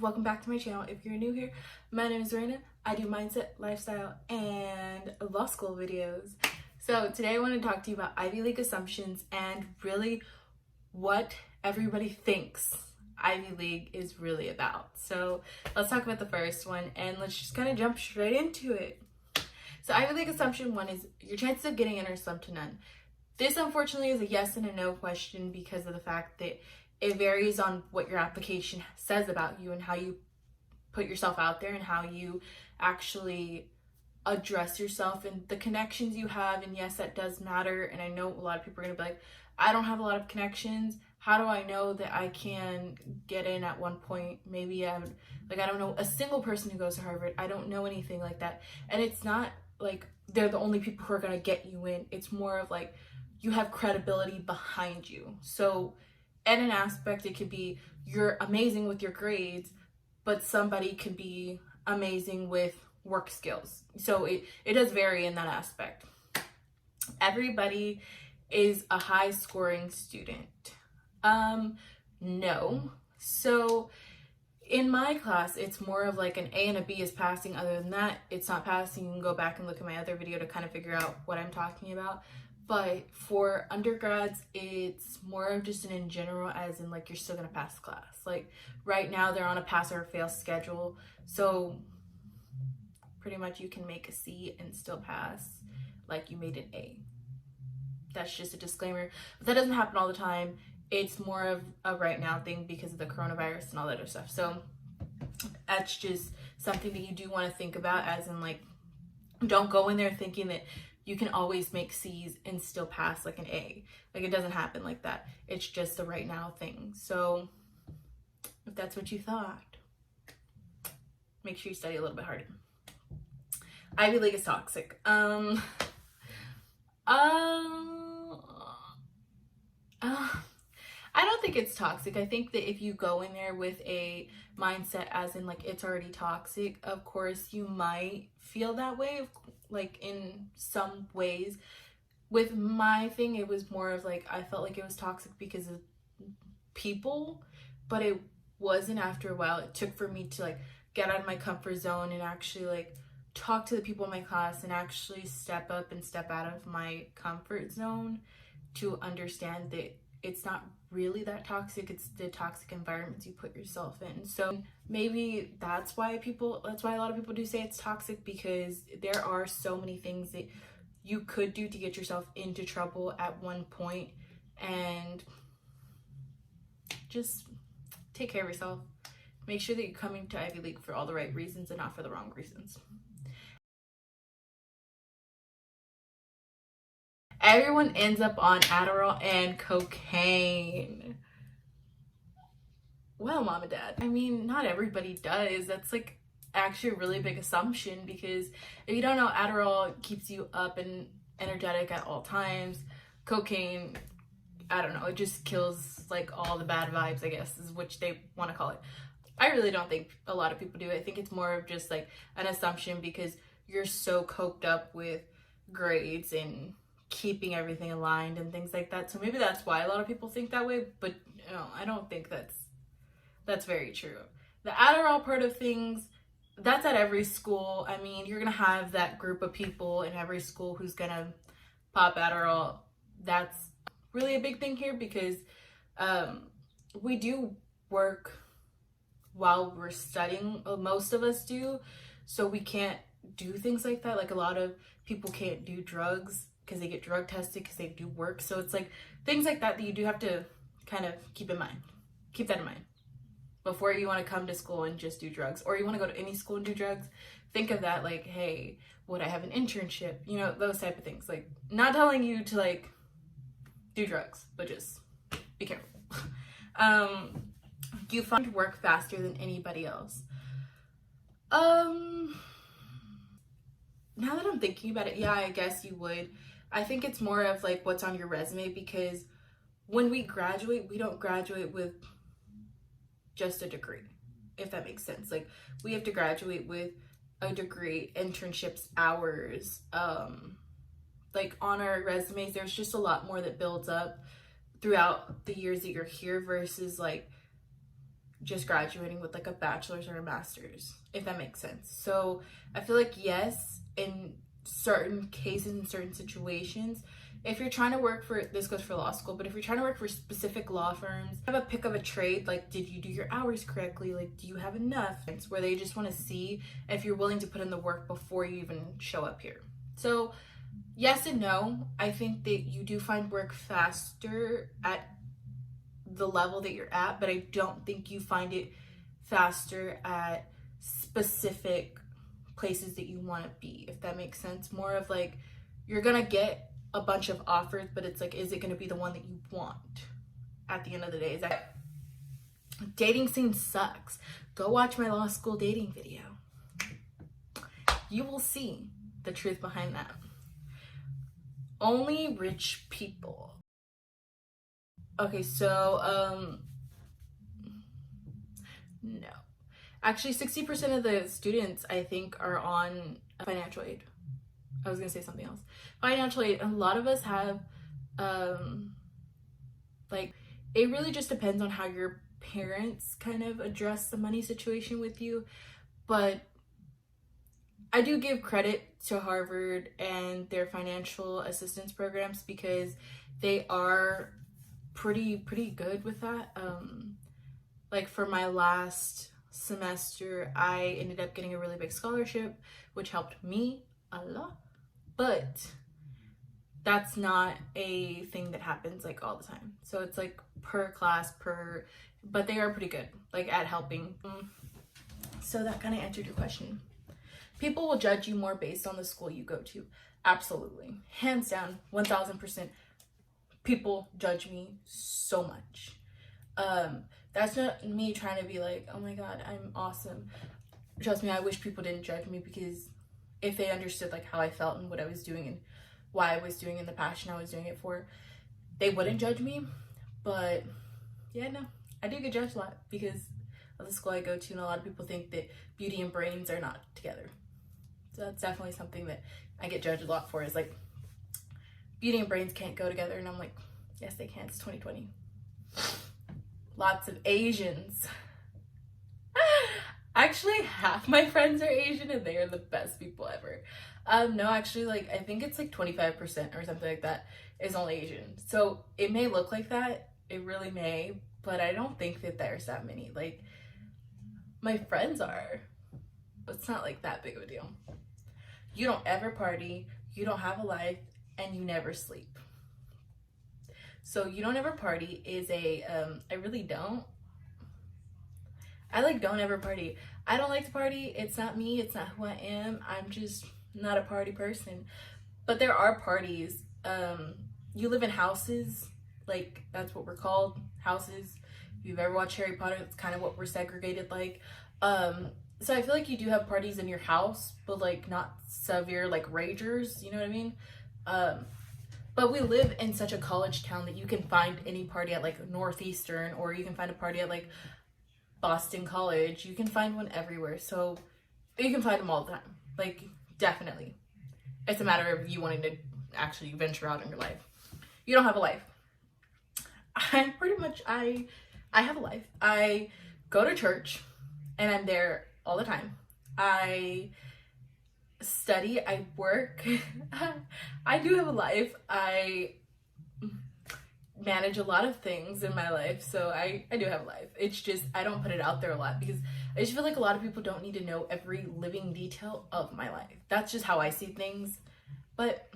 welcome back to my channel. If you're new here, my name is Reyna. I do mindset, lifestyle, and law school videos. So today I want to talk to you about Ivy League assumptions and really what everybody thinks Ivy League is really about. So let's talk about the first one and let's just kind of jump straight into it. So Ivy League assumption one is your chances of getting in are slim to none. This unfortunately is a yes and a no question because of the fact that it varies on what your application says about you and how you put yourself out there and how you actually address yourself and the connections you have. And yes, that does matter. And I know a lot of people are going to be like, I don't have a lot of connections. How do I know that I can get in at one point? Maybe I don't know a single person who goes to Harvard. I don't know anything like that. And it's not like they're the only people who are going to get you in. It's more of like you have credibility behind you. So in an aspect, it could be you're amazing with your grades, but somebody could be amazing with work skills. So it does vary in that aspect. Everybody is a high scoring student. No. So in my class, it's more of like an A and a B is passing. Other than that, it's not passing. You can go back and look at my other video to kind of figure out what I'm talking about. But for undergrads, it's more of just an in general, as in like you're still gonna pass class. Like right now they're on a pass or fail schedule. So pretty much you can make a C and still pass like you made an A. That's just a disclaimer. But that doesn't happen all the time. It's more of a right now thing because of the coronavirus and all that other stuff. So that's just something that you do want to think about, as in like, don't go in there thinking that you can always make C's and still pass like an A. Like it doesn't happen like that. It's just a right now thing. So if that's what you thought, make sure you study a little bit harder. Ivy League is toxic. I don't think it's toxic. I think that if you go in there with a mindset as in like it's already toxic, of course you might feel that way, like in some ways. With my thing, it was more of like I felt like it was toxic because of people, but it wasn't. After a while, it took for me to like get out of my comfort zone and actually like talk to the people in my class and actually step up and step out of my comfort zone to understand that it's not really that toxic. It's the toxic environments you put yourself in. So maybe that's why a lot of people do say it's toxic, because there are so many things that you could do to get yourself into trouble at one point. And just take care of yourself. Make sure that you're coming to Ivy League for all the right reasons and not for the wrong reasons. Everyone ends up on Adderall and cocaine. Well, mom and dad, I mean, not everybody does. That's like actually a really big assumption, because if you don't know, Adderall keeps you up and energetic at all times. Cocaine, I don't know, it just kills like all the bad vibes, I guess, is which they want to call it. I really don't think a lot of people do. I think it's more of just like an assumption because you're so coked up with grades and keeping everything aligned and things like that. So maybe that's why a lot of people think that way, but no, I don't think that's very true. The Adderall part of things, that's at every school. I mean, you're gonna have that group of people in every school who's gonna pop Adderall. That's really a big thing here because we do work while we're studying. Most of us do, so we can't do things like that. Like a lot of people can't do drugs because they get drug tested because they do work. So it's like things like that you do have to kind of keep in mind. Keep that in mind before you want to come to school and just do drugs, or you want to go to any school and do drugs. Think of that like, hey, would I have an internship? You know, those type of things. Like, not telling you to like do drugs, but just be careful. Do you find work faster than anybody else? Now that I'm thinking about it, yeah, I guess you would. I think it's more of like what's on your resume, because when we graduate, we don't graduate with just a degree, if that makes sense. Like we have to graduate with a degree, internships, hours, like on our resumes, there's just a lot more that builds up throughout the years that you're here versus like just graduating with like a bachelor's or a master's, if that makes sense. So I feel like, yes, in certain cases, in certain situations, if you're trying to work for, this goes for law school, but if you're trying to work for specific law firms, have a pick of a trade, like, did you do your hours correctly? Like, do you have enough? It's where they just want to see if you're willing to put in the work before you even show up here. So yes and no. I think that you do find work faster at the level that you're at, but I don't think you find it faster at specific places that you want to be, if that makes sense. More of like, you're gonna get a bunch of offers, but it's like, is it gonna be the one that you want at the end of the day? Is that dating scene sucks? Go watch my law school dating video. You will see the truth behind that. Only rich people. Okay, so no. Actually, 60% of the students, I think, are on financial aid. I was gonna say something else. Financial aid. A lot of us have, like, it really just depends on how your parents kind of address the money situation with you. But I do give credit to Harvard and their financial assistance programs because they are pretty good with that. Like for my last semester, I ended up getting a really big scholarship, which helped me a lot. But that's not a thing that happens like all the time. So it's like per class, but they are pretty good like at helping. So that kind of answered your question. People will judge you more based on the school you go to. Absolutely. Hands down, 1000%. People judge me so much. That's not me trying to be like, oh my god, I'm awesome. Trust me, I wish people didn't judge me, because if they understood like how I felt and what I was doing and why I was doing it and the passion I was doing it for, they wouldn't judge me. But yeah, no, I do get judged a lot because of the school I go to, and a lot of people think that beauty and brains are not together. So that's definitely something that I get judged a lot for, is like, beauty and brains can't go together. And I'm like, yes, they can. It's 2020. Lots of Asians. Actually, half my friends are Asian, and they are the best people ever. No, actually, like, I think it's like 25% or something like that is only Asian. So it may look like that. It really may. But I don't think that there's that many. Like, my friends are. But it's not like that big of a deal. You don't ever party. You don't have a life. And you never sleep. So you don't ever party is I really don't. I like don't ever party. I don't like to party. It's not me. It's not who I am. I'm just not a party person. But there are parties. You live in houses. Like, that's what we're called. Houses. If you've ever watched Harry Potter, that's kind of what we're segregated like. So I feel like you do have parties in your house, but like not severe like ragers, you know what I mean? But we live in such a college town that you can find any party at like Northeastern, or you can find a party at like Boston College. You can find one everywhere. So you can find them all the time. Like, definitely. It's a matter of you wanting to actually venture out in your life. You don't have a life. I'm pretty much, I have a life. I go to church and I'm there all the time. I study, I work. I do have a life. I manage a lot of things in my life, so I do have a life. It's just I don't put it out there a lot because I just feel like a lot of people don't need to know every living detail of my life. That's just how I see things. But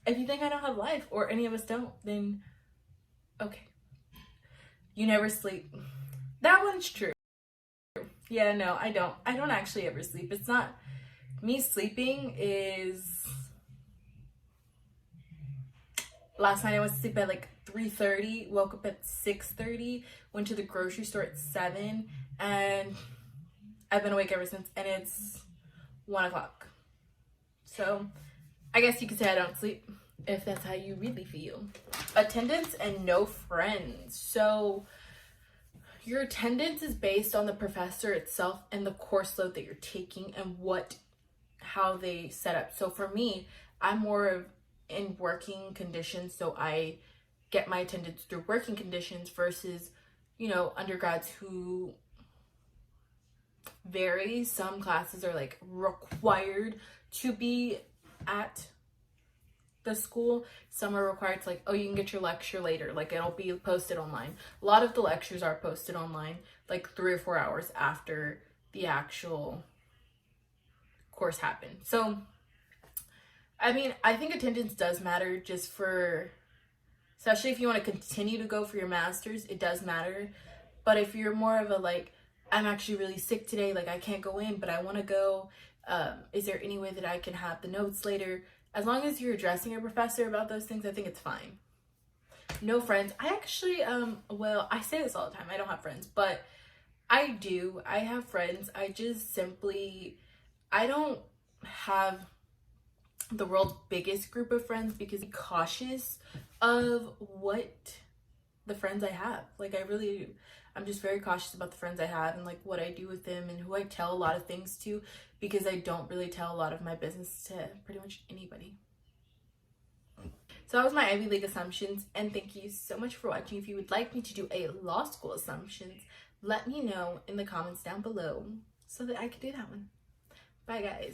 if you think I don't have a life, or any of us don't, then okay. You never sleep. That one's true. Yeah, no, I don't actually ever sleep. It's not me. Sleeping is, last night I went to sleep at like 3:30, woke up at 6:30, went to the grocery store at 7, and I've been awake ever since, and it's 1 o'clock. So I guess you could say I don't sleep, if that's how you really feel. Attendance and no friends. So your attendance is based on the professor itself and the course load that you're taking and how they set up. So for me, I'm more of in working conditions, so I get my attendance through working conditions versus you know, undergrads who vary. Some classes are like required to be at the school. Some are required to, like, oh, you can get your lecture later, like it'll be posted online. A lot of the lectures are posted online like 3 or 4 hours after the actual course happened. So I mean, I think attendance does matter, just for, especially if you want to continue to go for your master's, it does matter. But if you're more of a, like, I'm actually really sick today, like I can't go in but I want to go, is there any way that I can have the notes later? As long as you're addressing your professor about those things, I think it's fine. No friends. I actually, well, I say this all the time, I don't have friends, but I do. I have friends. I just simply, I don't have the world's biggest group of friends because I'm cautious of what the friends I have. Like, I'm just very cautious about the friends I have and like what I do with them and who I tell a lot of things to, because I don't really tell a lot of my business to pretty much anybody. So that was my Ivy League assumptions, and thank you so much for watching. If you would like me to do a law school assumptions, let me know in the comments down below so that I could do that one. Bye guys.